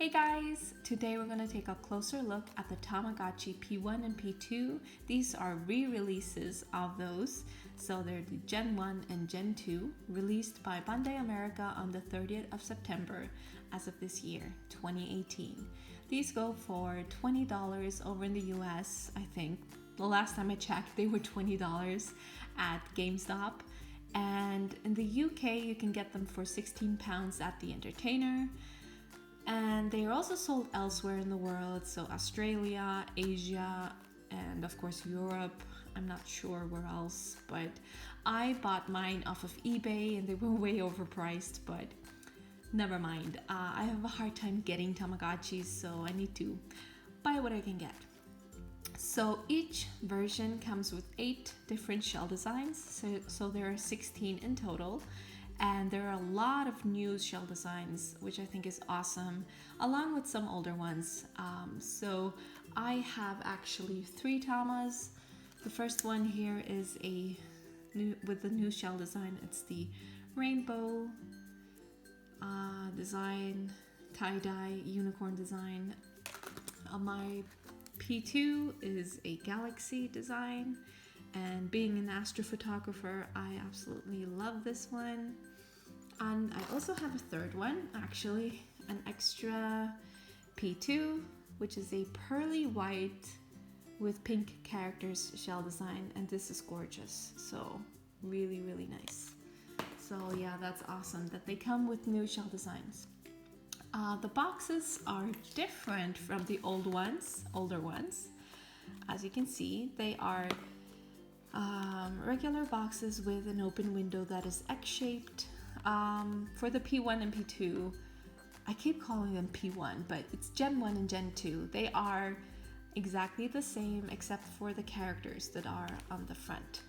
Hey guys! Today we're going to take a closer look at the Tamagotchi P1 and P2. These are re-releases of those. So they're the Gen 1 and Gen 2, released by Bandai America on the 30th of September as of this year, 2018. These go for $20 over in the US, I think. The last time I checked, they were $20 at GameStop. And in the UK, you can get them for £16 at the Entertainer. And they are also sold elsewhere in the world, so Australia, Asia, and of course Europe. I'm not sure where else, but I bought mine off of eBay and they were way overpriced, but never mind. I have a hard time getting Tamagotchis, so I need to buy what I can get. So each version comes with 8 different shell designs, so there are 16 in total. And there are a lot of new shell designs, which I think is awesome, along with some older ones. So I have actually 3 Tamas. The first one here is with the new shell design. It's the rainbow design, tie-dye unicorn design. My P2 is a galaxy design. And being an astrophotographer, I absolutely love this one. And I also have a third one, actually, an extra P2, which is a pearly white with pink characters shell design. And this is gorgeous. So really, really nice. So yeah, that's awesome that they come with new shell designs. The boxes are different from the older ones. As you can see, they are regular boxes with an open window that is X-shaped. For the P1 and P2, I keep calling them P1, but it's Gen 1 and Gen 2. They are exactly the same except for the characters that are on the front.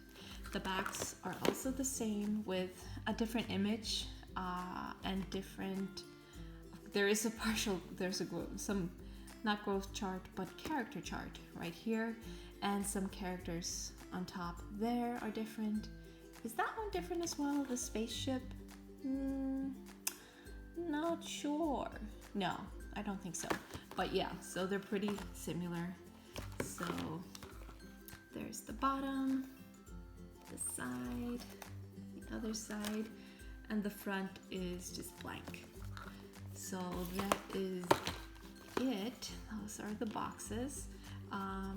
The backs are also the same with a different image and different. There's some not growth chart but character chart right here, and some characters on top there are different. Is that one different as well, the spaceship? Not sure. No, I don't think so. But yeah, so they're pretty similar. So there's the bottom, the side, the other side, and the front is just blank. So that is it. Those are the boxes.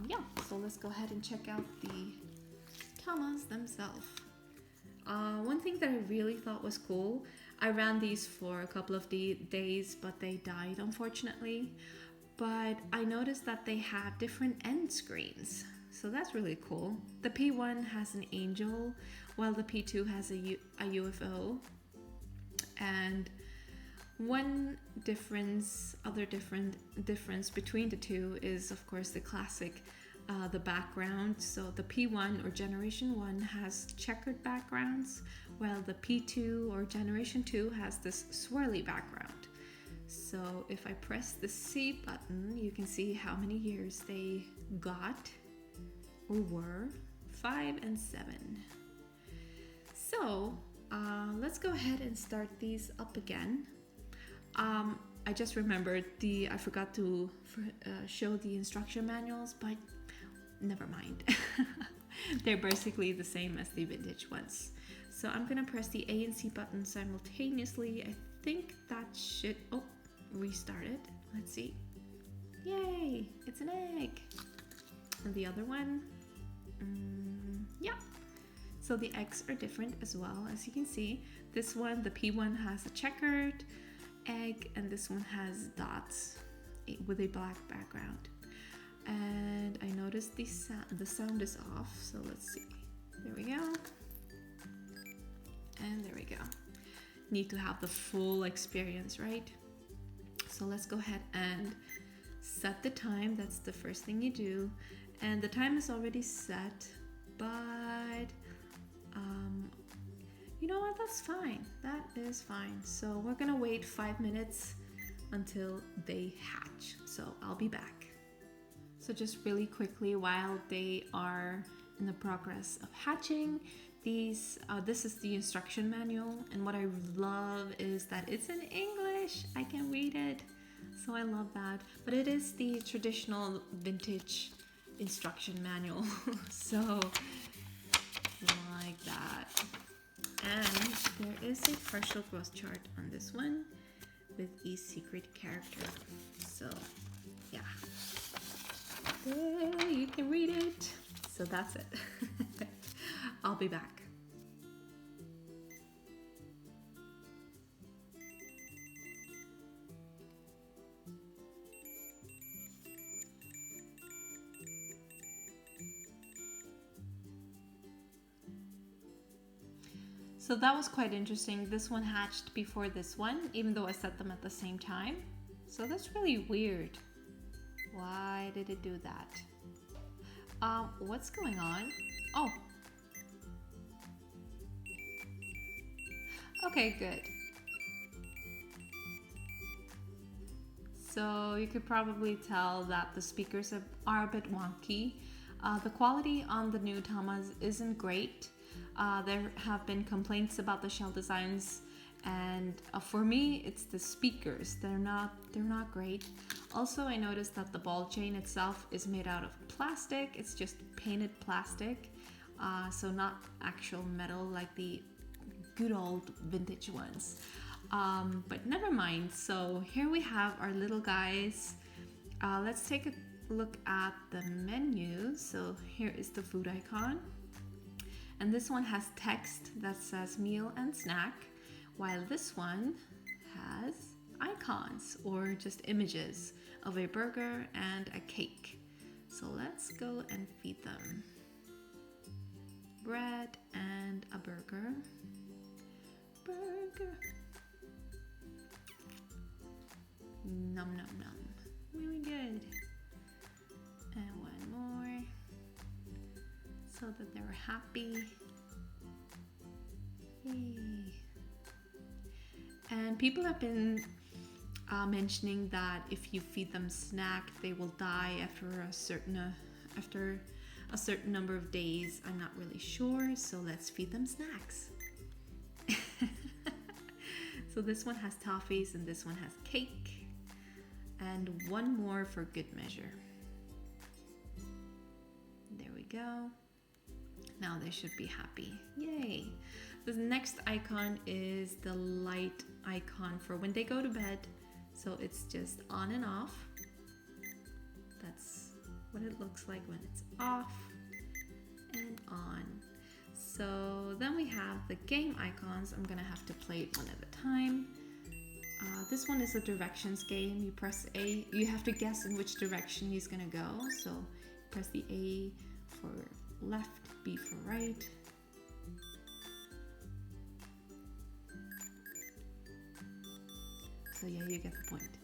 Yeah, so let's go ahead and check out the Tamas themselves. One thing that I really thought was cool, I ran these for a couple of days, but they died unfortunately. But I noticed that they have different end screens, so that's really cool. The P1 has an angel, while the P2 has a UFO. And one difference between the two is, of course, the classic, the background. So the P1 or Generation 1 has checkered backgrounds, while the P2 or Generation 2 has this swirly background. So if I press the C button, you can see how many years they got or were, 5 and 7. So let's go ahead and start these up again. I just remembered I forgot to show the instruction manuals, but never mind. They're basically the same as the vintage ones. So I'm gonna press the A and C button simultaneously. I think that should, restart it. Let's see. Yay, it's an egg. And the other one, yeah. So the eggs are different as well, as you can see. This one, the P1 has a checkered egg, and this one has dots with a black background. And I noticed the sound is off, so let's see. There we go. And there we go. Need to have the full experience, right? So let's go ahead and set the time. That's the first thing you do. And the time is already set, but you know what, that's fine. That is fine. So we're gonna wait 5 minutes until they hatch. So I'll be back. So just really quickly, while they are in the progress of hatching, this is the instruction manual, and what I love is that it's in English. I can read it. So I love that. But it is the traditional vintage instruction manual. So like that. And there is a partial growth chart on this one with a secret character. So yeah, there, you can read it. So that's it. I'll be back. So that was quite interesting. This one hatched before this one, even though I set them at the same time. So that's really weird. Why did it do that? What's going on? Oh. Okay, good. So you could probably tell that the speakers are a bit wonky. The quality on the new Tamas isn't great. There have been complaints about the shell designs, and for me it's the speakers. They're not great. Also, I noticed that the ball chain itself is made out of plastic. It's just painted plastic, so not actual metal like the good old vintage ones. But never mind. So here we have our little guys. Let's take a look at the menu. So here is the food icon. And this one has text that says meal and snack, while this one has icons or just images of a burger and a cake. So let's go and feed them. Bread and a burger. Burger. Nom nom nom. Really good. And one more, so that they're happy. Yay. And people have been mentioning that if you feed them snack, they will die after a certain number of days. I'm not really sure, so let's feed them snacks. So this one has toffees and this one has cake, and one more for good measure. There we go. Now they should be happy. Yay! The next icon is the light icon for when they go to bed. So it's just on and off. That's what it looks like when it's off and on. So then we have the game icons. I'm gonna have to play it one at a time. This one is a directions game. You press A, you have to guess in which direction he's gonna go. So press the A for left, B for right. So yeah, you get the point.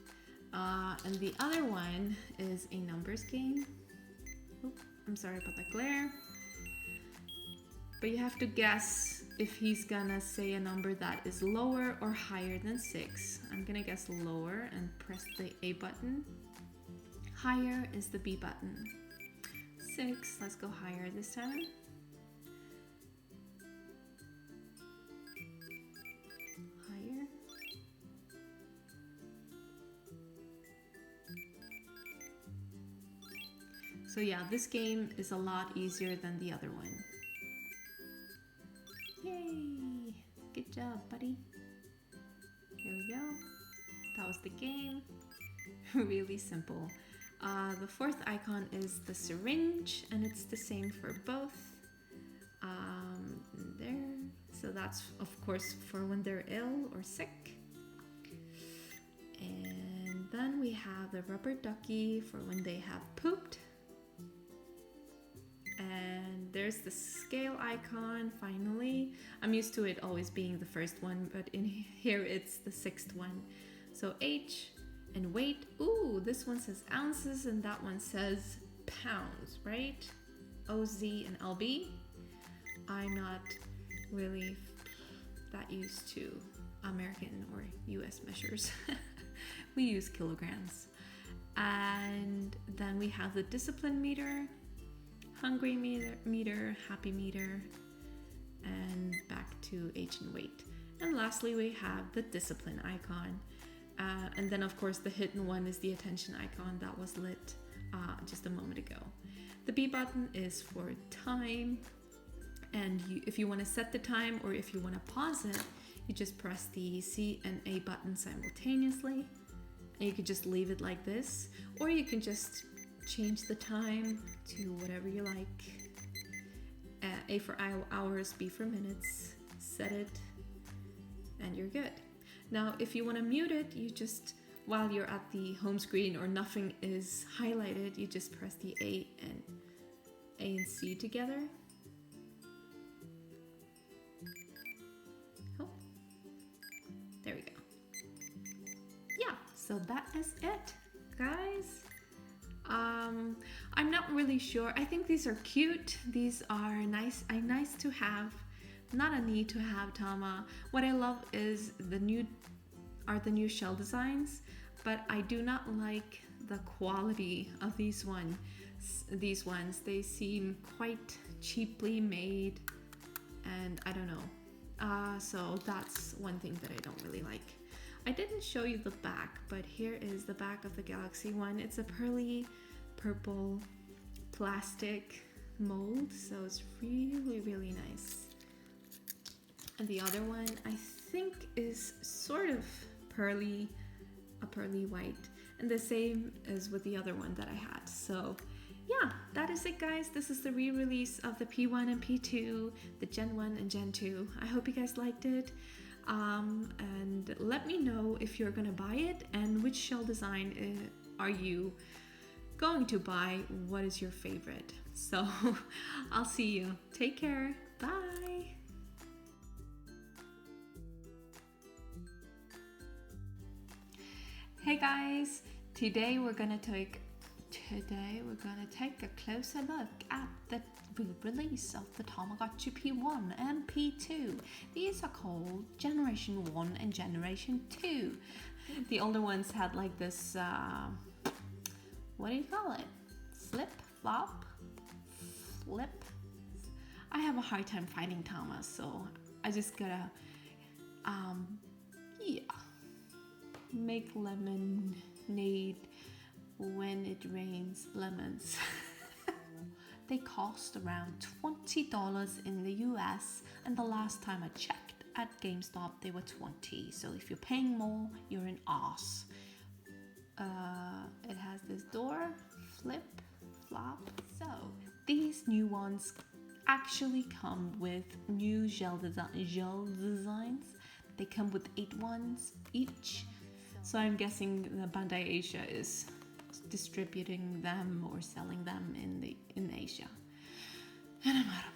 And the other one is a numbers game. Oop, I'm sorry about the glare. But you have to guess if he's gonna say a number that is lower or higher than 6. I'm gonna guess lower and press the A button. Higher is the B button. 6, let's go higher this time. Higher. So yeah, this game is a lot easier than the other one. Yay! Good job, buddy. Here we go. That was the game. Really simple. The fourth icon is the syringe, and it's the same for both. There. So that's, of course, for when they're ill or sick. And then we have the rubber ducky for when they have pooped. And there's the scale icon, finally. I'm used to it always being the first one, but in here it's the 6th one. So H and weight. Ooh, this one says ounces and that one says pounds, right? OZ and LB. I'm not really that used to American or US measures. We use kilograms. And then we have the discipline meter, hungry meter, happy meter, and back to H and weight. And lastly, we have the discipline icon. And then of course the hidden one is the attention icon that was lit just a moment ago. The B button is for time, and if you want to set the time or if you want to pause it, you just press the C and A button simultaneously, and you could just leave it like this, or you can just change the time to whatever you like. A for hours, B for minutes, set it, and you're good. Now if you want to mute it, you just, while you're at the home screen or nothing is highlighted, you just press the A and C together. Oh, there we go. Yeah, so that is it, guys. I'm not really sure. I think these are cute. These are nice to have, not a need to have Tama. What I love is the new shell designs, but I do not like the quality of these ones. They seem quite cheaply made, and I don't know. So that's one thing that I don't really like. I didn't show you the back, but here is the back of the Galaxy one. It's a pearly purple plastic mold, so it's really, really nice. And the other one I think is sort of pearly, a pearly white, and the same as with the other one that I had. So yeah, that is it, guys. This is the re-release of the P1 and P2, the Gen 1 and Gen 2. I hope you guys liked it. And let me know if you're gonna buy it and which shell design are you going to buy. What is your favorite? So I'll see you. Take care. Bye. Hey guys, today we're gonna take a closer look at the re-release of the Tamagotchi P1 and P2. These are called Generation 1 and Generation 2. The older ones had like this, what do you call it? Flip? I have a hard time finding Tamas, so I just gotta, yeah. Make lemonade when it rains lemons. They cost around $20 in the US, and the last time I checked at GameStop they were $20. So if you're paying more, you're an ass. It has this door, flop. So these new ones actually come with new gel designs. They come with 8 ones each. So I'm guessing the Bandai Asia is distributing them or selling them in Asia. And I'm out of